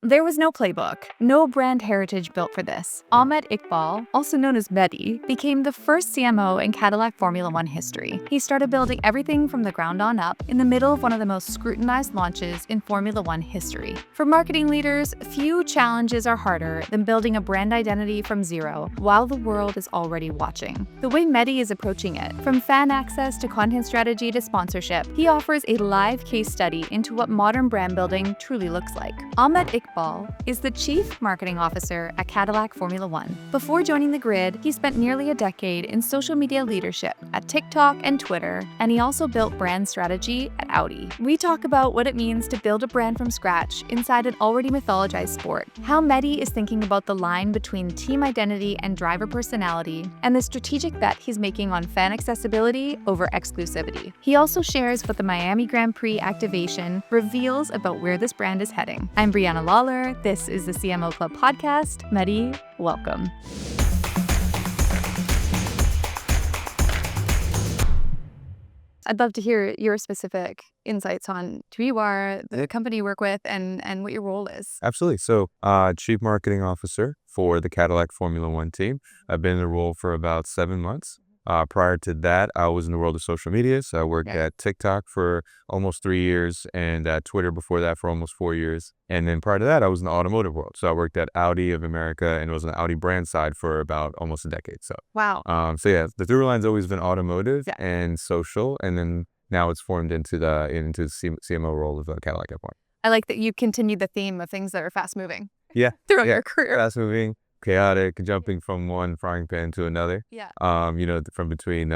There was no playbook, no brand heritage built for this. Ahmed Iqbal, also known as Mehdi, became the first CMO in Cadillac Formula One history. He started building everything from the ground on up in the middle of one of the most scrutinized launches in Formula One history. For marketing leaders, few challenges are harder than building a brand identity from zero while the world is already watching. The way Mehdi is approaching it, from fan access to content strategy to sponsorship, he offers a live case study into what modern brand building truly looks like. Ahmed Iqbal is the Chief Marketing Officer at Cadillac Formula One. Before joining the grid, he spent nearly a decade in social media leadership at TikTok and Twitter, and he also built brand strategy at Audi. We talk about what it means to build a brand from scratch inside an already mythologized sport, how Mehdi is thinking about the line between team identity and driver personality, and the strategic bet he's making on fan accessibility over exclusivity. He also shares what the Miami Grand Prix activation reveals about where this brand is heading. I'm Brianna Lawler. This is the CMO Club podcast. Mehdi, welcome. I'd love to hear your specific insights on who you are, the company you work with, and what your role is. Absolutely. So, Chief Marketing Officer for the Cadillac Formula One team. I've been in the role for about 7 months. Prior to that, I was in the world of social media. So I worked at TikTok for almost 3 years and at Twitter before that for almost 4 years. And then prior to that, I was in the automotive world. So I worked at Audi of America and was on the Audi brand side for about almost a decade. So, wow. The through line's always been automotive and social. And then now it's formed into the CMO role of Cadillac F1. I like that you continued the theme of things that are fast moving. Yeah. Throughout your career. Fast moving. Chaotic, jumping from one frying pan to another. From between,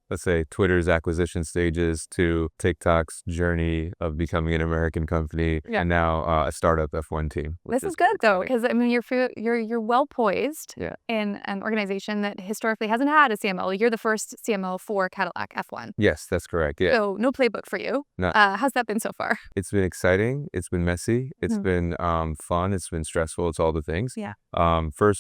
let's say, Twitter's acquisition stages to TikTok's journey of becoming an American company, and now a startup F1 team. This is good though, because I mean, you're well poised in an organization that historically hasn't had a CMO. You're the first CMO for Cadillac F1. Yes, that's correct. Yeah. So no playbook for you. No. How's that been so far? It's been exciting. It's been messy. It's been fun. It's been stressful. It's all the things. Yeah.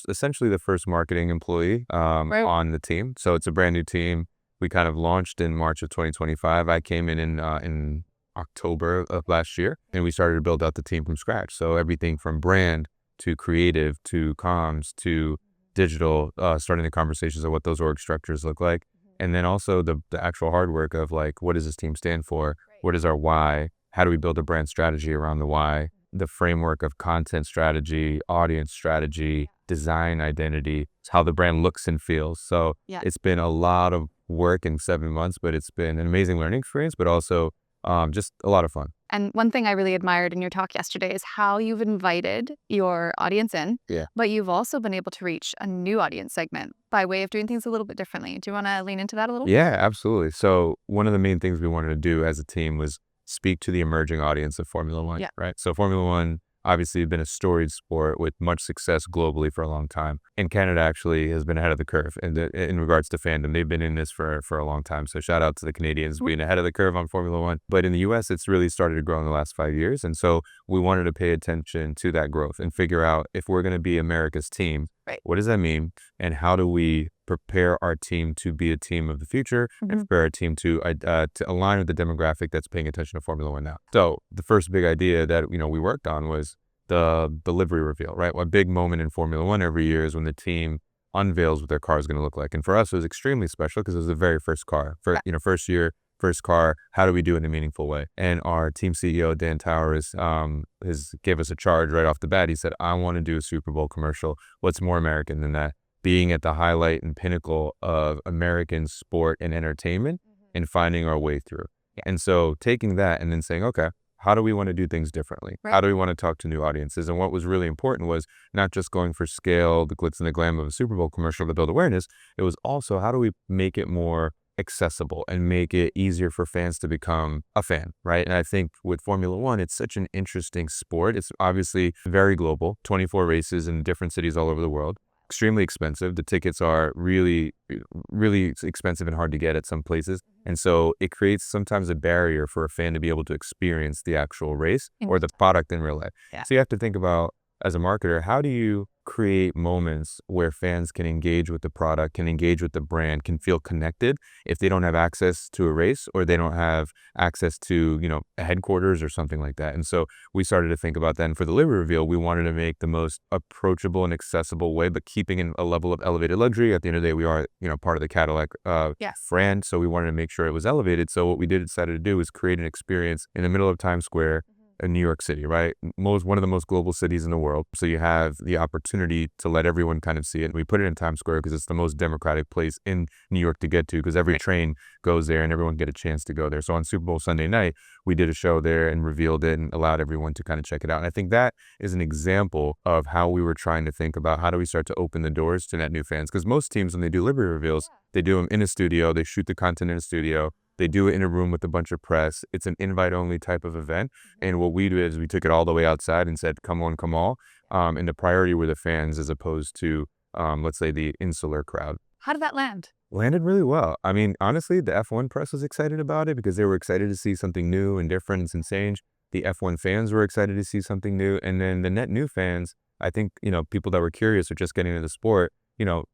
Essentially the first marketing employee on the team. So it's a brand new team. We kind of launched in March of 2025. I came in October of last year, and we started to build out the team from scratch. So everything from brand to creative to comms to digital, starting the conversations of what those org structures look like. And then also the actual hard work of like, what does this team stand for? What is our why? How do we build a brand strategy around the why? The framework of content strategy, audience strategy, design identity, how the brand looks and feels. So it's been a lot of work in 7 months, but it's been an amazing learning experience, but also just a lot of fun. And one thing I really admired in your talk yesterday is how you've invited your audience in, but you've also been able to reach a new audience segment by way of doing things a little bit differently. Do you want to lean into that a little? Yeah, absolutely. So one of the main things we wanted to do as a team was speak to the emerging audience of Formula One, right? So Formula One obviously has been a storied sport with much success globally for a long time. And Canada actually has been ahead of the curve in regards to fandom. They've been in this for a long time. So shout out to the Canadians being ahead of the curve on Formula One. But in the US, it's really started to grow in the last 5 years. And so we wanted to pay attention to that growth and figure out if we're going to be America's team, what does that mean? And how do we prepare our team to be a team of the future and prepare our team to align with the demographic that's paying attention to Formula One now. So the first big idea that we worked on was the livery reveal, right? A big moment in Formula One every year is when the team unveils what their car is going to look like. And for us, it was extremely special because it was the very first car, first year, first car. How do we do it in a meaningful way? And our team CEO, Dan Towers, gave us a charge right off the bat. He said, I want to do a Super Bowl commercial. What's more American than that? Being at the highlight and pinnacle of American sport and entertainment and finding our way through. And so taking that and then saying, okay, how do we want to do things differently? How do we want to talk to new audiences? And what was really important was not just going for scale, the glitz and the glam of a Super Bowl commercial to build awareness. It was also, how do we make it more accessible and make it easier for fans to become a fan, right? And I think with Formula One, it's such an interesting sport. It's obviously very global, 24 races in different cities all over the world. Extremely expensive. The tickets are really, really expensive and hard to get at some places. And so it creates sometimes a barrier for a fan to be able to experience the actual race or the product in real life. So you have to think about, as a marketer, how do you create moments where fans can engage with the product, can engage with the brand, can feel connected if they don't have access to a race or they don't have access to, a headquarters or something like that. And so we started to think about that. And for the Livery reveal, we wanted to make the most approachable and accessible way, but keeping in a level of elevated luxury. At the end of the day, we are, part of the Cadillac brand. So we wanted to make sure it was elevated. So what we decided to do was create an experience in the middle of Times Square in New York City, right? One of the most global cities in the world. So you have the opportunity to let everyone kind of see it. We put it in Times Square because it's the most democratic place in New York to get to, because every train goes there and everyone get a chance to go there. So on Super Bowl Sunday night, we did a show there and revealed it and allowed everyone to kind of check it out. And I think that is an example of how we were trying to think about how do we start to open the doors to net new fans? Because most teams, when they do Livery reveals, they do them in a studio, they shoot the content in a studio, they do it in a room with a bunch of press. It's an invite-only type of event. And what we did is we took it all the way outside and said, come on, come all. And the priority were the fans as opposed to, let's say, the insular crowd. How did that land? Landed really well. I mean, honestly, the F1 press was excited about it because they were excited to see something new and different and change. The F1 fans were excited to see something new. And then the net new fans, I think, people that were curious or just getting into the sport,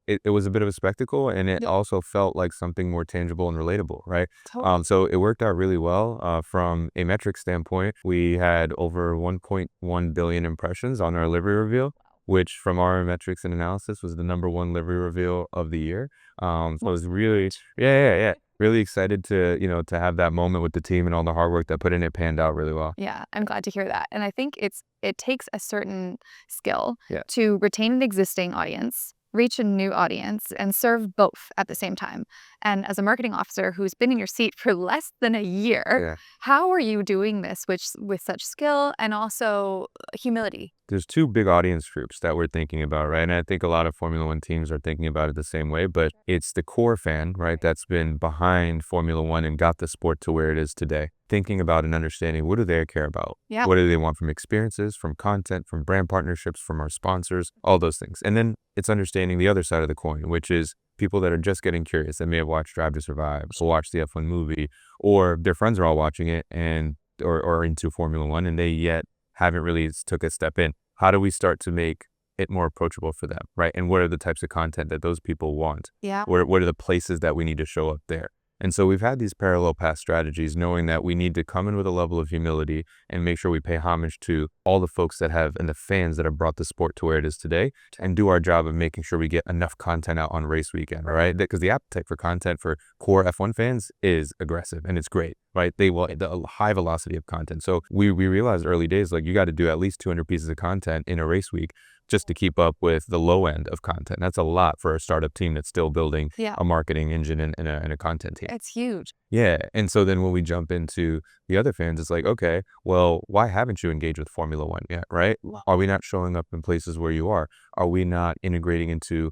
it was a bit of a spectacle, and it also felt like something more tangible and relatable, right? Totally. So it worked out really well. From a metric standpoint, we had over 1.1 billion impressions on our Livery reveal, which from our metrics and analysis was the #1 Livery reveal of the year. So it was really, really excited to, to have that moment with the team, and all the hard work that put in it panned out really well. Yeah, I'm glad to hear that. And I think it takes a certain skill to retain an existing audience, reach a new audience, and serve both at the same time. And as a marketing officer who's been in your seat for less than a year, how are you doing this with such skill and also humility? There's two big audience groups that we're thinking about, right? And I think a lot of Formula One teams are thinking about it the same way, but it's the core fan, right? That's been behind Formula One and got the sport to where it is today. Thinking about and understanding, what do they care about? Yeah. What do they want from experiences, from content, from brand partnerships, from our sponsors, all those things. And then it's understanding the other side of the coin, which is people that are just getting curious, that may have watched Drive to Survive or watched the F1 movie, or their friends are all watching it and or into Formula One, and they yet haven't really took a step in. How do we start to make it more approachable for them, right? And what are the types of content that those people want? Yeah. What are the places that we need to show up there? And so we've had these parallel path strategies, knowing that we need to come in with a level of humility and make sure we pay homage to all the folks that have, and the fans that have brought the sport to where it is today, and do our job of making sure we get enough content out on race weekend, right? Because the appetite for content for core F1 fans is aggressive, and it's great, right? They will, the high velocity of content. So we realized early days, like, you got to do at least 200 pieces of content in a race week just to keep up with the low end of content. That's a lot for a startup team that's still building a marketing engine and a content team. It's huge. Yeah. And so then when we jump into the other fans, it's like, okay, well, why haven't you engaged with Formula One yet, right? Are we not showing up in places where you are? Are we not integrating into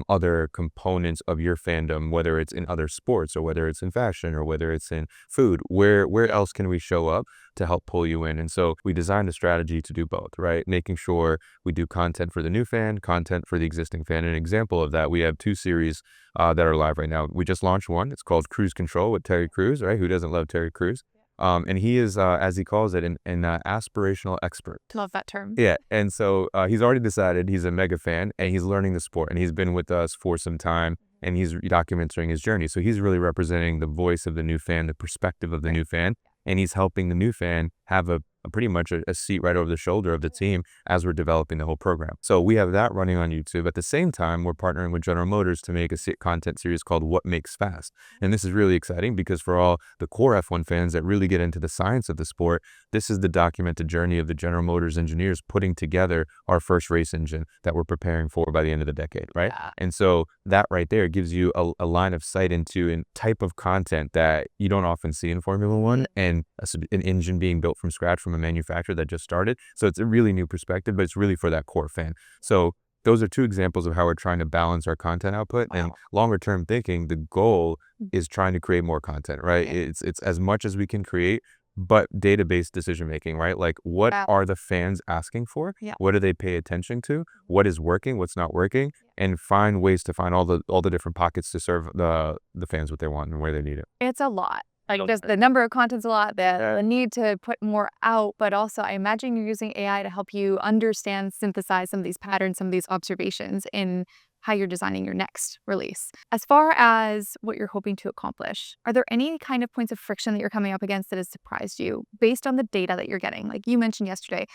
other components of your fandom, whether it's in other sports or whether it's in fashion or whether it's in food? Where else can we show up to help pull you in? And so we designed a strategy to do both, right? Making sure we do content for the new fan, content for the existing fan. An example of that, we have 2 series that are live right now. We just launched one. It's called Cruise Control with Terry Crews, right? Who doesn't love Terry Crews? And he is, as he calls it, an aspirational expert. Love that term. Yeah. And so he's already decided he's a mega fan, and he's learning the sport, and he's been with us for some time, and he's documenting his journey. So he's really representing the voice of the new fan, the perspective of the new fan, and he's helping the new fan have a pretty much a seat right over the shoulder of the team as we're developing the whole program. So we have that running on YouTube. At the same time, we're partnering with General Motors to make a content series called What Makes Fast. And this is really exciting because for all the core F1 fans that really get into the science of the sport, this is the documented journey of the General Motors engineers putting together our first race engine that we're preparing for by the end of the decade, right? Yeah. And so that right there gives you a line of sight into a type of content that you don't often see in Formula One, and an engine being built from scratch from a manufacturer that just started. So it's a really new perspective, but it's really for that core fan. So those are 2 examples of how we're trying to balance our content output. And longer term thinking, the goal is trying to create more content, right? It's as much as we can create, but database decision making, right? Like, what are the fans asking for? What do they pay attention to? What is working? What's not working? And find ways to find all the different pockets to serve the fans what they want and where they need it. It's a lot. Like just the number of content's a lot, the need to put more out, but also I imagine you're using AI to help you understand, synthesize some of these patterns, some of these observations in how you're designing your next release. As far as what you're hoping to accomplish, are there any kind of points of friction that you're coming up against that has surprised you based on the data that you're getting? Like you mentioned yesterday,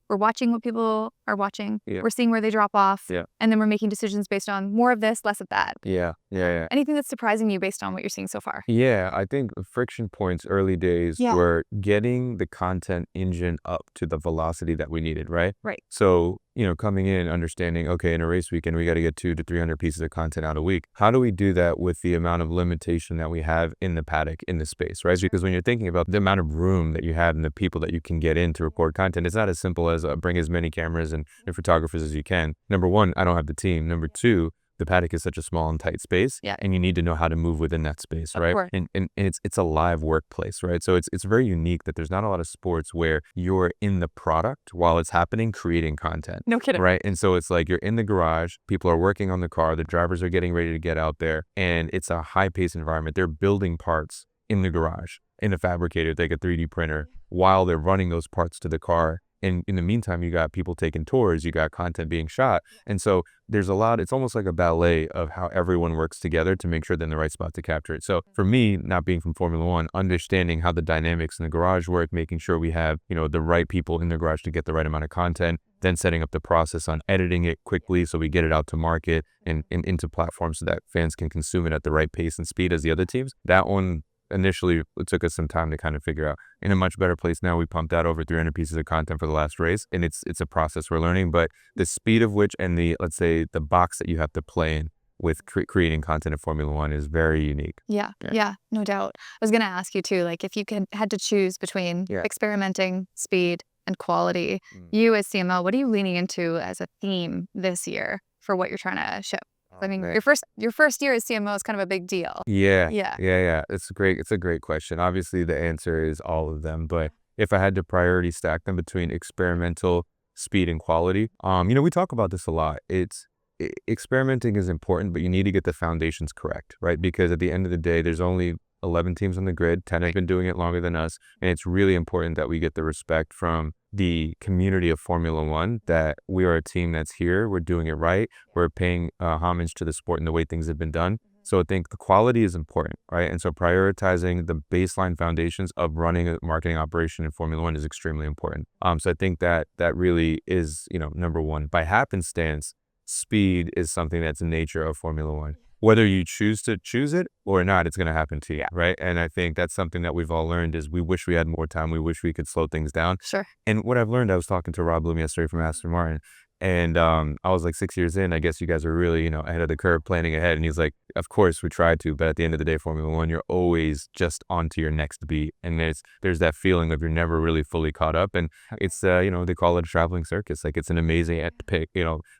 we're watching what people are watching. Yeah. We're seeing where they drop off. Yeah. And then we're making decisions based on more of this, less of that. Yeah. Anything that's surprising you based on what you're seeing so far? Yeah, I think the friction points early days were getting the content engine up to the velocity that we needed, right? Right. So, coming in, understanding, okay, in a race weekend, we got to get 200 to 300 pieces of content out a week. How do we do that with the amount of limitation that we have in the paddock, in the space, right? Because when you're thinking about the amount of room that you have and the people that you can get in to record content, it's not as simple as bring as many cameras and photographers as you can. Number one, I don't have the team. Number two, the paddock is such a small and tight space, and you need to know how to move within that space, right? And it's a live workplace, right? So it's very unique that there's not a lot of sports where you're in the product while it's happening, creating content. No kidding. Right? And so it's like you're in the garage, people are working on the car, the drivers are getting ready to get out there, and it's a high-paced environment. They're building parts in the garage, in a fabricator, like a 3D printer, while they're running those parts to the car. And in the meantime, you got people taking tours, you got content being shot. And so there's a lot, it's almost like a ballet of how everyone works together to make sure they're in the right spot to capture it. So for me, not being from Formula One, understanding how the dynamics in the garage work, making sure we have, the right people in the garage to get the right amount of content, then setting up the process on editing it quickly so we get it out to market and into platforms so that fans can consume it at the right pace and speed as the other teams. That one, initially, it took us some time to kind of figure out. In a much better place now. We pumped out over 300 pieces of content for the last race, and it's a process we're learning. But the speed of which and let's say the box that you have to play in with creating content in Formula One is very unique. Yeah, no doubt. I was going to ask you too, like if you had to choose between experimenting, speed, and quality, you as CMO, what are you leaning into as a theme this year for what you're trying to show? I mean, your first year as CMO is kind of a big deal. Yeah. It's a great question. Obviously, the answer is all of them. But if I had to priority stack them between experimental, speed, and quality, we talk about this a lot. Experimenting is important, but you need to get the foundations correct, right? Because at the end of the day, there's only 11 teams on the grid. 10 have been doing it longer than us. And it's really important that we get the respect from the community of Formula One, that we are a team that's here. We're doing it right. We're paying homage to the sport and the way things have been done. So I think the quality is important, right? And so prioritizing the baseline foundations of running a marketing operation in Formula One is extremely important. So I think that really is, number one. By happenstance, speed is something that's the nature of Formula One. Whether you choose to choose it or not, it's going to happen to you, right? And I think that's something that we've all learned is we wish we had more time. We wish we could slow things down. Sure. And what I've learned, I was talking to Rob Bloom yesterday from Aston Martin, and I was like 6 years in, I guess you guys are really, ahead of the curve, planning ahead. And he's like, of course we try to, but at the end of the day, Formula One, you're always just onto your next beat. And there's that feeling of you're never really fully caught up. And it's, they call it a traveling circus. Like it's an amazing epic,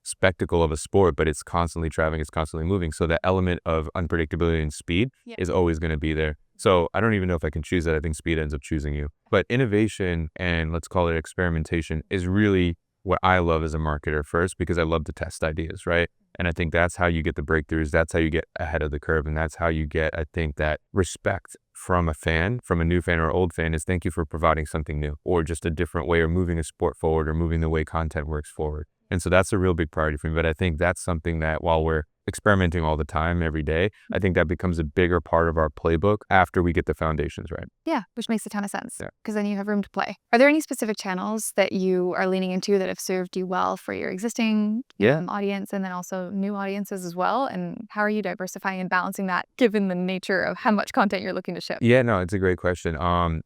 spectacle of a sport, but it's constantly traveling, it's constantly moving. So that element of unpredictability and speed is always going to be there. So I don't even know if I can choose that. I think speed ends up choosing you. But innovation and let's call it experimentation is really what I love as a marketer first, because I love to test ideas, right? And I think that's how you get the breakthroughs. That's how you get ahead of the curve. And that's how you get, I think, that respect from a fan, from a new fan or old fan, is thank you for providing something new or just a different way of moving a sport forward or moving the way content works forward. And so that's a real big priority for me. But I think that's something that while we're experimenting all the time, every day, I think that becomes a bigger part of our playbook after we get the foundations right. Yeah, which makes a ton of sense because then you have room to play. Are there any specific channels that you are leaning into that have served you well for your existing audience and then also new audiences as well? And how are you diversifying and balancing that given the nature of how much content you're looking to ship? Yeah, no, it's a great question.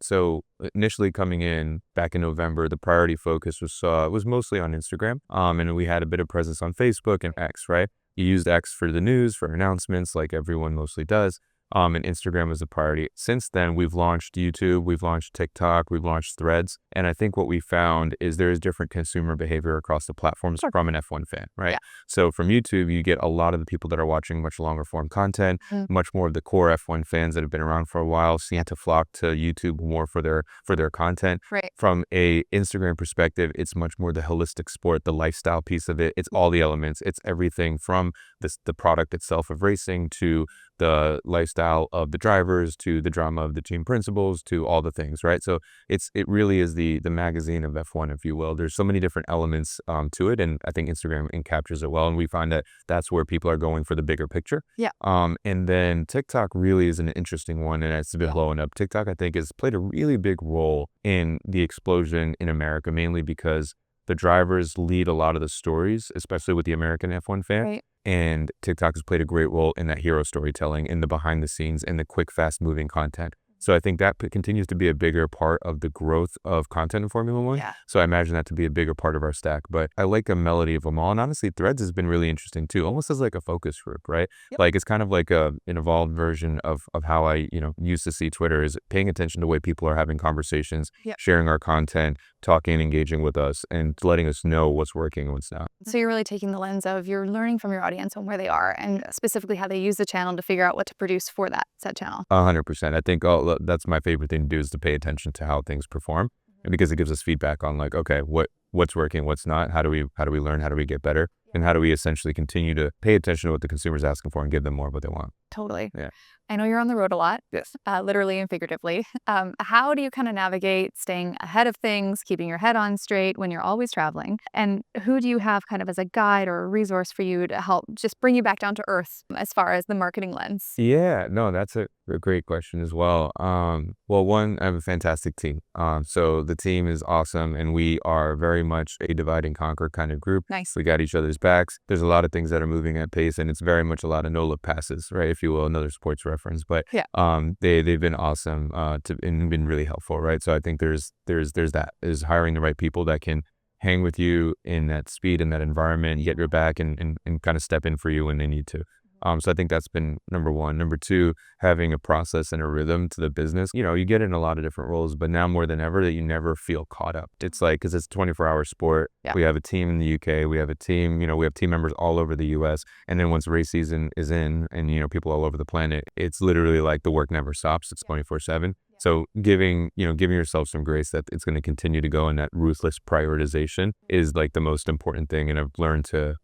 So initially coming in back in November, the priority focus was mostly on Instagram. And we had a bit of presence on Facebook and X, right? You used X for the news, for announcements, like everyone mostly does. And Instagram was a priority. Since then, we've launched YouTube, we've launched TikTok, we've launched Threads. And I think what we found is there is different consumer behavior across the platforms from an F1 fan, right? Yeah. So from YouTube, you get a lot of the people that are watching much longer form content, much more of the core F1 fans that have been around for a while seem to flock to YouTube more for their content. Right. From a Instagram perspective, it's much more the holistic sport, the lifestyle piece of it. It's all the elements. It's everything from the product itself of racing to the lifestyle of the drivers to the drama of the team principals to all the things, right? So it really is the magazine of F1, if you will. There's so many different elements to it, and I think Instagram captures it well, and we find that that's where people are going for the bigger picture. Yeah. And then TikTok really is an interesting one, and it's been blowing up. TikTok, I think, has played a really big role in the explosion in America, mainly because the drivers lead a lot of the stories, especially with the American F1 fan. Right. And TikTok has played a great role in that hero storytelling, in the behind the scenes, and the quick, fast moving content. So I think that continues to be a bigger part of the growth of content in Formula One. Yeah. So I imagine that to be a bigger part of our stack. But I like a melody of them all. And honestly, Threads has been really interesting too, almost as like a focus group, right? Yep. Like it's kind of like an evolved version of how I, used to see Twitter, is paying attention to the way people are having conversations, Yep. sharing our content, talking and engaging with us, and letting us know what's working and what's not. So you're really taking the lens of you're learning from your audience and where they are, and specifically how they use the channel to figure out what to produce for that set channel. 100%. I think that's my favorite thing to do, is to pay attention to how things perform, and because it gives us feedback on like, okay, what's working, what's not, how do we learn, how do we get better, and how do we essentially continue to pay attention to what the consumer's asking for and give them more of what they want. Totally. Yeah. I know you're on the road a lot. Yes. Literally and figuratively. How do you kind of navigate staying ahead of things, keeping your head on straight when you're always traveling? And who do you have kind of as a guide or a resource for you to help just bring you back down to earth as far as the marketing lens? Yeah, no, that's a great question as well. Well, one, I have a fantastic team. So the team is awesome, and we are very much a divide and conquer kind of group. Nice. We got each other's backs. There's a lot of things that are moving at pace, and it's very much a lot of no-look passes, right? If you will, another sports reference. But yeah, they've been awesome and been really helpful, right? So I think there's that, is hiring the right people that can hang with you in that speed and that environment, get your back, and kind of step in for you when they need to. So I think that's been number one. Number two, having a process and a rhythm to the business. You get in a lot of different roles, but now more than ever that you never feel caught up. It's like, because it's a 24-hour sport. Yeah. We have a team in the UK. We have a team, we have team members all over the US. And then once race season is in, and, people all over the planet, it's literally like the work never stops. It's 24/7. So giving yourself some grace that it's going to continue to go, in that ruthless prioritization is like the most important thing. And I've learned to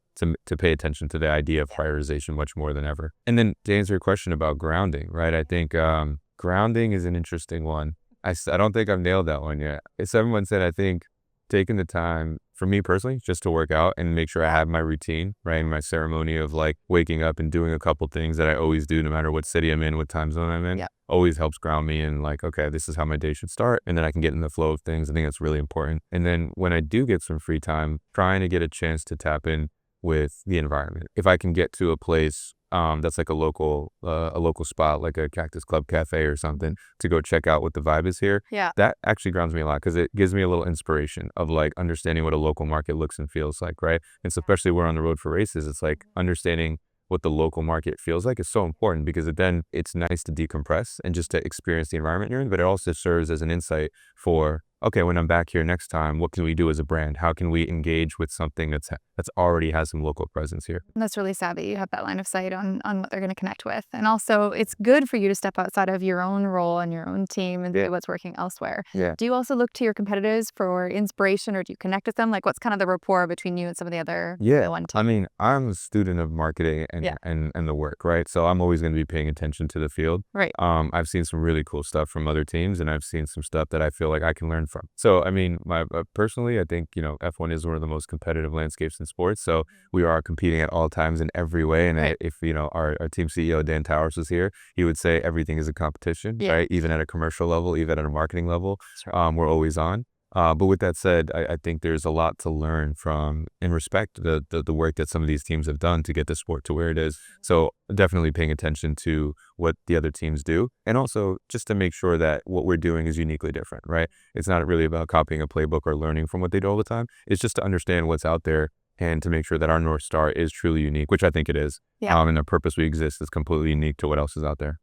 pay attention to the idea of prioritization much more than ever. And then to answer your question about grounding, right? I think grounding is an interesting one. I don't think I've nailed that one yet. As everyone said, I think taking the time, for me personally, just to work out and make sure I have my routine, right? My ceremony of like waking up and doing a couple things that I always do, no matter what city I'm in, what time zone I'm in, always helps ground me in like, okay, this is how my day should start. And then I can get in the flow of things. I think that's really important. And then when I do get some free time, trying to get a chance to tap in with the environment. If I can get to a place that's like a local spot, like a Cactus Club Cafe or something, to go check out what the vibe is here, that actually grounds me a lot, because it gives me a little inspiration of like understanding what a local market looks and feels like, right? And so especially we're on the road for races, it's like understanding what the local market feels like is so important, because then it's nice to decompress and just to experience the environment you're in, but it also serves as an insight for, okay, when I'm back here next time, what can we do as a brand? How can we engage with something that's already has some local presence here? That's really savvy. You have that line of sight on what they're going to connect with. And also, it's good for you to step outside of your own role and your own team and see what's working elsewhere. Yeah. Do you also look to your competitors for inspiration, or do you connect with them? Like, what's kind of the rapport between you and some of the other one team? I mean, I'm a student of marketing and the work, right? So I'm always going to be paying attention to the field. Right. I've seen some really cool stuff from other teams, and I've seen some stuff that I feel like I can learn from. So, I mean, personally, I think, F1 is one of the most competitive landscapes in sports. So we are competing at all times in every way. And if, our team CEO, Dan Towers, was here, he would say everything is a competition, right? Even at a commercial level, even at a marketing level, we're always on. But with that said, I think there's a lot to learn from and respect the work that some of these teams have done to get the sport to where it is. So definitely paying attention to what the other teams do, and also just to make sure that what we're doing is uniquely different, right? It's not really about copying a playbook or learning from what they do all the time. It's just to understand what's out there and to make sure that our North Star is truly unique, which I think it is. And the purpose we exist is completely unique to what else is out there.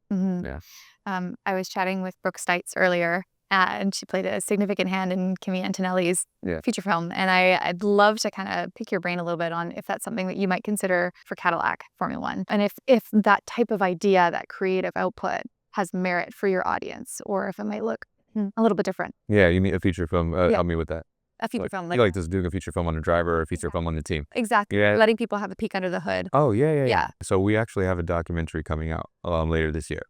I was chatting with Brooke Stites earlier, and she played a significant hand in Kimi Antonelli's feature film. And I'd love to kind of pick your brain a little bit on if that's something that you might consider for Cadillac Formula One. And if that type of idea, that creative output, has merit for your audience, or if it might look a little bit different. Yeah, you mean a feature film? Help me with that. A feature film. You like this doing a feature film on the driver or a feature film on the team. Exactly. Yeah. Letting people have a peek under the hood. Oh, yeah. So we actually have a documentary coming out later this year.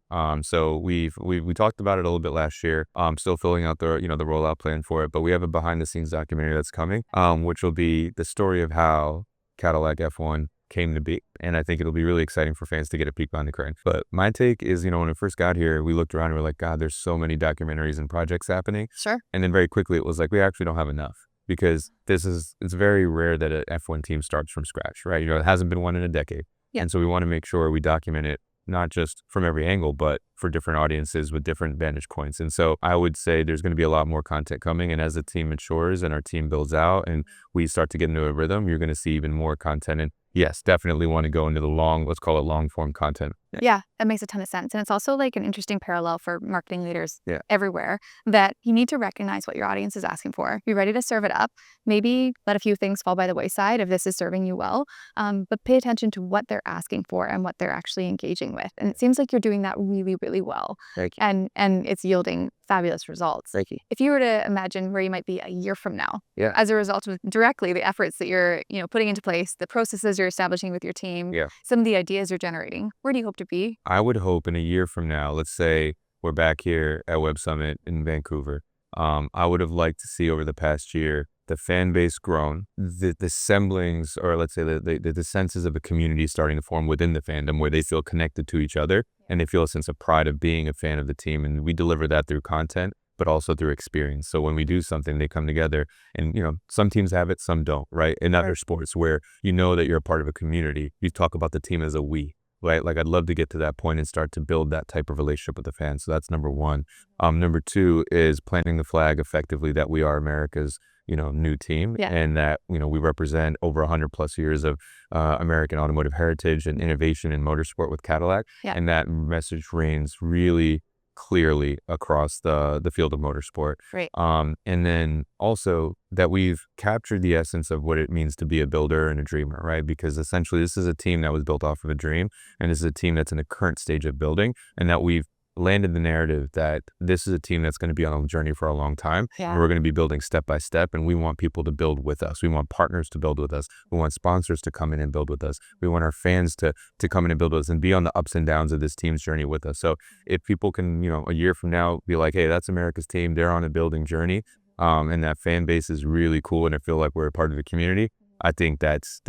So we talked about it a little bit last year. Still filling out the rollout plan for it, but we have a behind the scenes documentary that's coming, which will be the story of how Cadillac F1 came to be. And I think it'll be really exciting for fans to get a peek behind the curtain. But my take is, when we first got here, we looked around and we were like, God, there's so many documentaries and projects happening. Sure. And then very quickly it was like, we actually don't have enough, because it's very rare that an F1 team starts from scratch, right? It hasn't been one in a decade. Yeah. And so we want to make sure we document it, not just from every angle, but for different audiences with different vantage points. And so I would say there's going to be a lot more content coming. And as the team matures and our team builds out and we start to get into a rhythm, you're going to see even more content. And yes, definitely want to go into the let's call it long form content. Yeah, that makes a ton of sense. And it's also like an interesting parallel for marketing leaders everywhere, that you need to recognize what your audience is asking for. Be ready to serve it up. Maybe let a few things fall by the wayside if this is serving you well, but pay attention to what they're asking for and what they're actually engaging with. And it seems like you're doing that really, really well. Thank you. And it's yielding fabulous results. Thank you. If you were to imagine where you might be a year from now, Yeah. as a result of directly the efforts that you're putting into place, the processes you're establishing with your team, some of the ideas you're generating, where do you hope to be? I would hope in a year from now, let's say we're back here at Web Summit in Vancouver. I would have liked to see over the past year the fan base grown, the semblings, or let's say the senses of a community starting to form within the fandom, where they feel connected to each other and they feel a sense of pride of being a fan of the team. And we deliver that through content, but also through experience. So when we do something, they come together, and some teams have it, some don't, right? In other sports where that you're a part of a community, you talk about the team as a we. Right? Like, I'd love to get to that point and start to build that type of relationship with the fans. So that's number one. Number two is planting the flag effectively that we are America's, new team, and that, we represent over 100+ years of American automotive heritage and innovation in motorsport with Cadillac. And that message reigns really clearly across the field of motorsport. Right. And then also that we've captured the essence of what it means to be a builder and a dreamer, right? Because essentially this is a team that was built off of a dream, and this is a team that's in the current stage of building, and that we've landed the narrative that this is a team that's going to be on a journey for a long time. And we're going to be building step by step, and we want people to build with us. We want partners to build with us. We want sponsors to come in and build with us. We want our fans to come in and build with us and be on the ups and downs of this team's journey with us. So if people can, a year from now be like, hey, that's America's team, they're on a building journey, and that fan base is really cool, and I feel like we're a part of the community, I think that's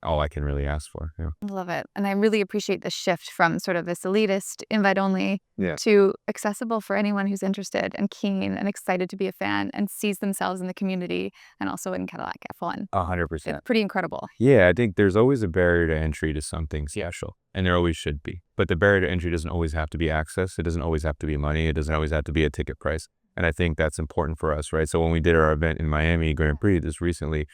all I can really ask for. I love it. And I really appreciate the shift from sort of this elitist, invite only, to accessible for anyone who's interested and keen and excited to be a fan and sees themselves in the community and also in Cadillac F1. 100%. It's pretty incredible. Yeah, I think there's always a barrier to entry to something special, and there always should be. But the barrier to entry doesn't always have to be access. It doesn't always have to be money. It doesn't always have to be a ticket price. And I think that's important for us, right? So when we did our event in Miami Grand Prix this recently,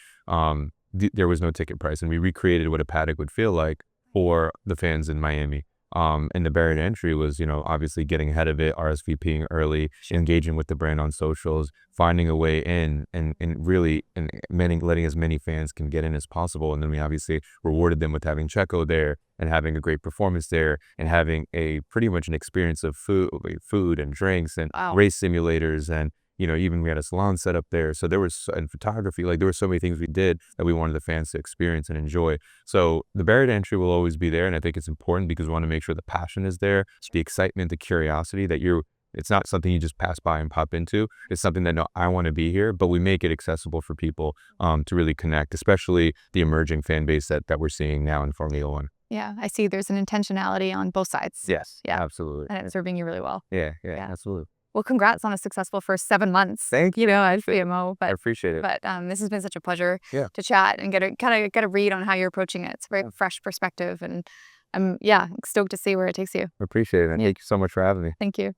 there was no ticket price, and we recreated what a paddock would feel like for the fans in Miami. And the barrier to entry was, obviously getting ahead of it, RSVPing early, engaging with the brand on socials, finding a way in, and really letting as many fans can get in as possible. And then we obviously rewarded them with having Checo there and having a great performance there and having pretty much an experience of food and drinks and race simulators, and even we had a salon set up there. So there was, and photography, there were so many things we did that we wanted the fans to experience and enjoy. So the barrier to entry will always be there. And I think it's important because we want to make sure the passion is there, the excitement, the curiosity that it's not something you just pass by and pop into. It's something that, no, I want to be here, but we make it accessible for people to really connect, especially the emerging fan base that we're seeing now in Formula One. Yeah, I see there's an intentionality on both sides. Yes, absolutely. And it's serving you really well. Yeah, absolutely. Well, congrats on a successful first 7 months. Thank you. As CMO. I appreciate it. But this has been such a pleasure to chat and get a read on how you're approaching it. It's a very fresh perspective, and I'm stoked to see where it takes you. I appreciate it. And thank you so much for having me. Thank you.